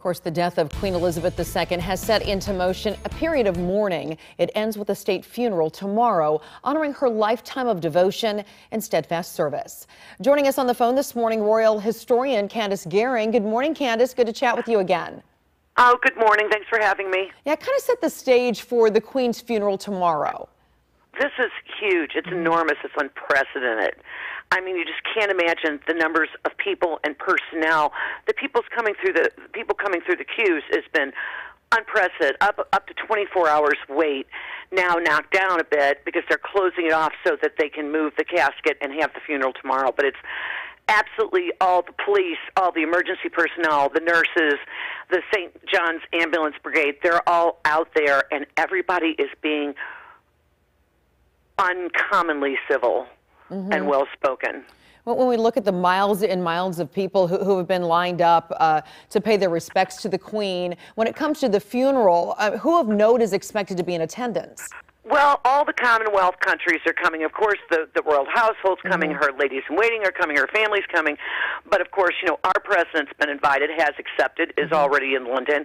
Of course, the death of Queen Elizabeth II has set into motion a period of mourning. It ends with a state funeral tomorrow, honoring her lifetime of devotion and steadfast service. Joining us on the phone this morning, royal historian Candace Gehring. Good morning, Candace. Good to chat with you again. Oh, good morning. Thanks for having me. Yeah, kind of set the stage for the Queen's funeral tomorrow. This is huge. It's enormous. It's unprecedented. I mean, you just can't imagine the numbers of people and personnel. The people coming through the queues has been unprecedented. Up to 24 hours wait. Now knocked down a bit because they're closing it off so that they can move the casket and have the funeral tomorrow. But it's absolutely all the police, all the emergency personnel, the nurses, the St. John's Ambulance Brigade. They're all out there, and everybody is being uncommonly civil and well-spoken. Well, when we look at the miles and miles of people who have been lined up to pay their respects to the Queen, when it comes to the funeral, who of note is expected to be in attendance? Well, all the Commonwealth countries are coming. Of course, the royal household's coming, her ladies-in-waiting are coming, her family's coming. But, of course, you know, our president's been invited, has accepted, is already in London.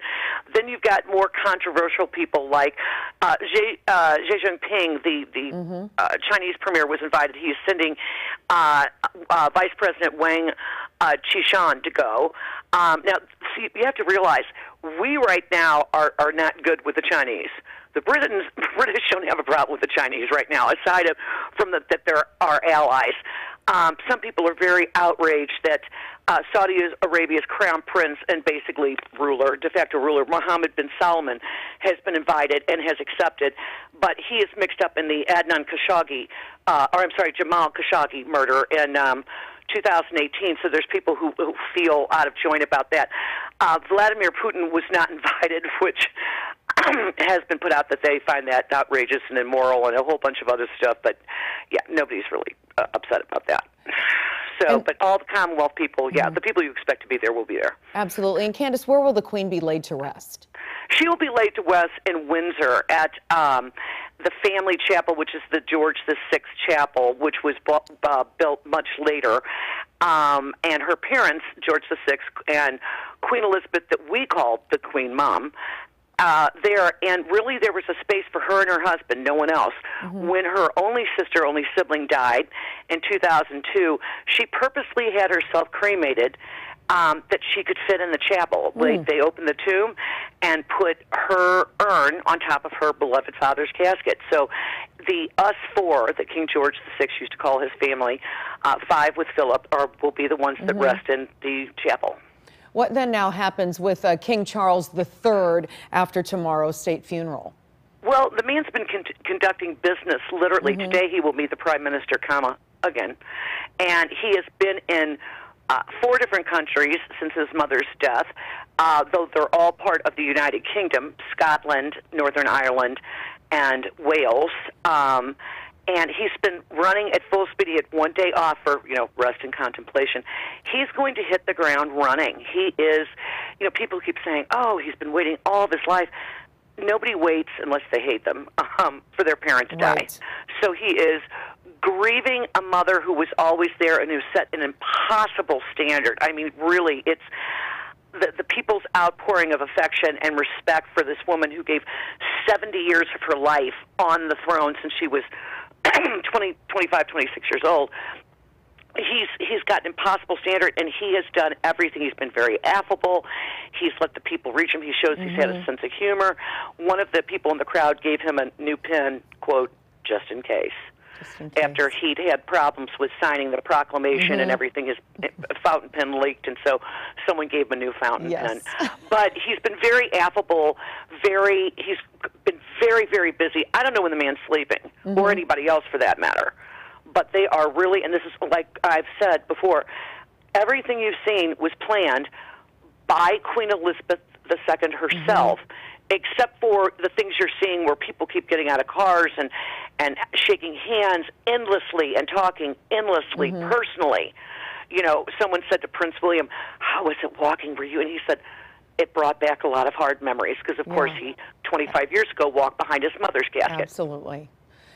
Then you've got more controversial people like Xi Jinping, the Chinese premier, was invited. He's sending Vice President Wang Qishan to go. Now, see, you have to realize, we right now are not good with the Chinese. The British don't have a problem with the Chinese right now, aside from that they're our allies. Some people are very outraged that Saudi Arabia's crown prince and basically de facto ruler, Mohammed bin Salman, has been invited and has accepted, but he is mixed up in the Jamal Khashoggi murder in 2018, so there's people who feel out of joint about that. Vladimir Putin was not invited, which has been put out that they find that outrageous and immoral and a whole bunch of other stuff, but yeah, nobody's really upset about that. So, but all the Commonwealth people, yeah, the people you expect to be there will be there. Absolutely. And Candace, where will the Queen be laid to rest? She will be laid to rest in Windsor at the family chapel, which is the George VI chapel, which was built much later. And her parents, George VI and Queen Elizabeth, that we call the Queen Mom, there, and really there was a space for her and her husband, no one else. When her only sibling died in 2002, she purposely had herself cremated that she could fit in the chapel. They opened the tomb and put her urn on top of her beloved father's casket. So us four, that King George VI used to call his family, 5 with Philip, will be the ones that rest in the chapel. What then now happens with King Charles III after tomorrow's state funeral? Well, the man's been conducting business, literally. Today he will meet the Prime Minister, again. And he has been in 4 different countries since his mother's death, though they're all part of the United Kingdom: Scotland, Northern Ireland, and Wales. And he's been running at full speed. He had 1 day off for, rest and contemplation. He's going to hit the ground running. He is, people keep saying, oh, he's been waiting all of his life. Nobody waits unless they hate them for their parent to die. So he is grieving a mother who was always there and who set an impossible standard. I mean, really, it's the people's outpouring of affection and respect for this woman who gave 70 years of her life on the throne since she was 25, 26 years old. He's got an impossible standard, and he has done everything. He's been very affable. He's let the people reach him. He shows he's had a sense of humor. One of the people in the crowd gave him a new pen, quote, just in case. After he'd had problems with signing the proclamation and everything, his fountain pen leaked, and so someone gave him a new fountain pen. But he's been very affable, he's been very, very busy. I don't know when the man's sleeping, or anybody else for that matter. But they are really, and this is like I've said before, everything you've seen was planned by Queen Elizabeth II herself, except for the things you're seeing where people keep getting out of cars and shaking hands endlessly and talking endlessly personally. Someone said to Prince William, how was it walking for you? And he said, it brought back a lot of hard memories because, of course, he, 25 years ago, walked behind his mother's casket. Absolutely.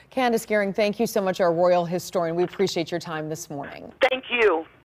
Candace Gehring, thank you so much, our royal historian. We appreciate your time this morning. Thank you.